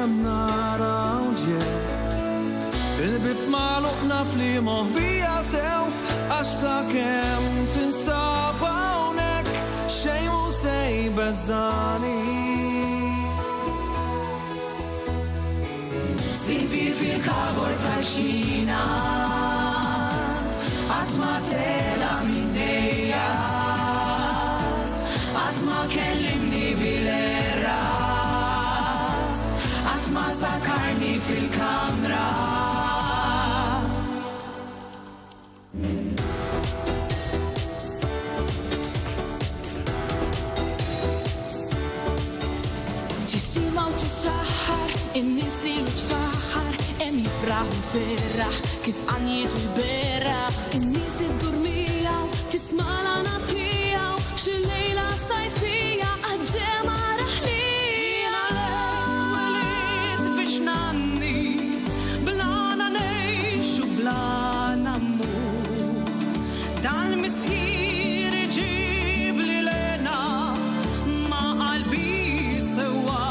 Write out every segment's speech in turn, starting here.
I'm not around yet. Il-bib maluq naf li moħbija sew għax sakemm tinsab hawnhekk xejn mhu se jbeżżani. Sibi fil-kabor tal-xina għatma tela middejja għatma kellimni bil-erra għatma sakarni fil-kamra. Tisima u tisaħħar in-nies li tfaħħar hemm jifraħu ferraħ kif qanjiet u l-berraħ in-nies iddurmija tismala nagħtijaw xi lejla sajfija għaġġema raħlija l-ewwel biex nanni blana ngħix u blana mmut dal-missier iġib li lena ma' qalbi sewwa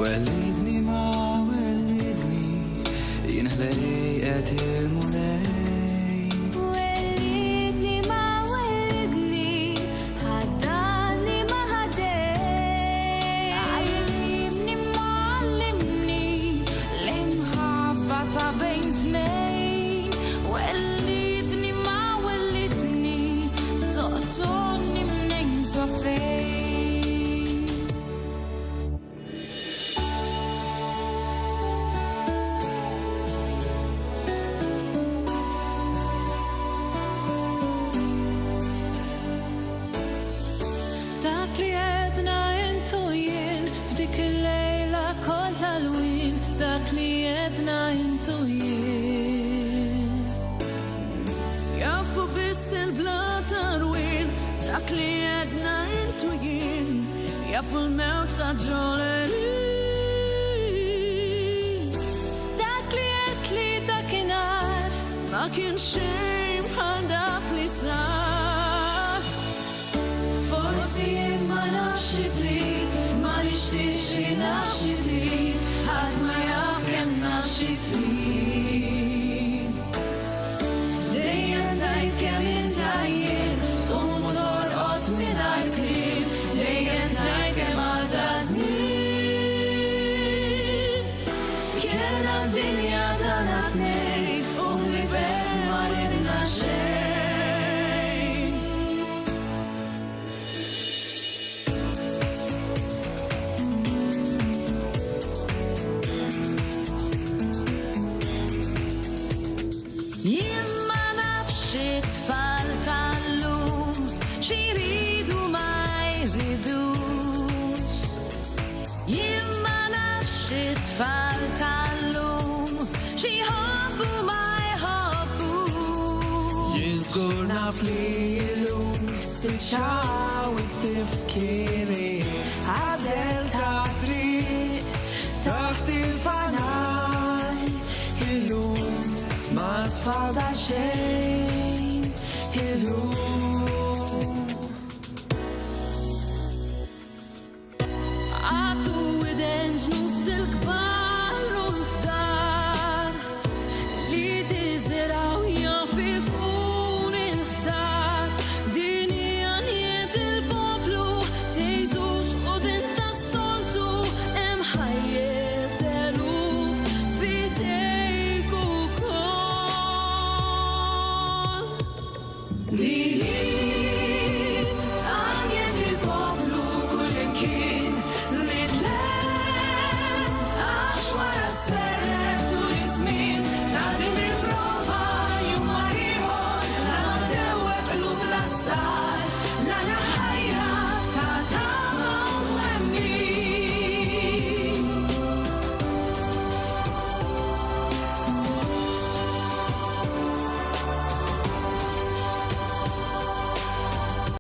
Wellidni ma wellidni jinħlej qed il-mulej. Wellidni ma wellidni ħaddani ma ħadej. Għallimni ma għallimni l-imħabba ta' bejn tnejn. Wellidni ma wellidni toqtonni mnejn sa fejn. Dak li għedna intu jien f'dik il-lejla kollha l-wien, dak li għedna intu jien. Jafu biss il-blat arwin, dak li għedna intu jien, jafu l-mewt ta' ġolerin. Dak li għed li dakinhar ma kien xejn bħal dak li sar. Forsi ma nafx xi trid, ma nixtieqx li naf xi trid, ħadd ma jaf kemm naf xi trid. Dejjem tajt kemm inta jien, tqum u torqod mingħajr kliem, dejjem tajt kemm għadda żmien. Kellna d-dinja tagħna tnejn u li fejn ma ridna xejn. Jien ma nafx it-tfal tal-lum xi jridu ma jridux. Jien ma nafx it-tfal tal-lum xi jħobbu ma jħobbux. Jiżgur naf li llum spiċċaw it-tifkieri għadel ta' triq taħt il-fanaj illum ma tfadal xejn illum.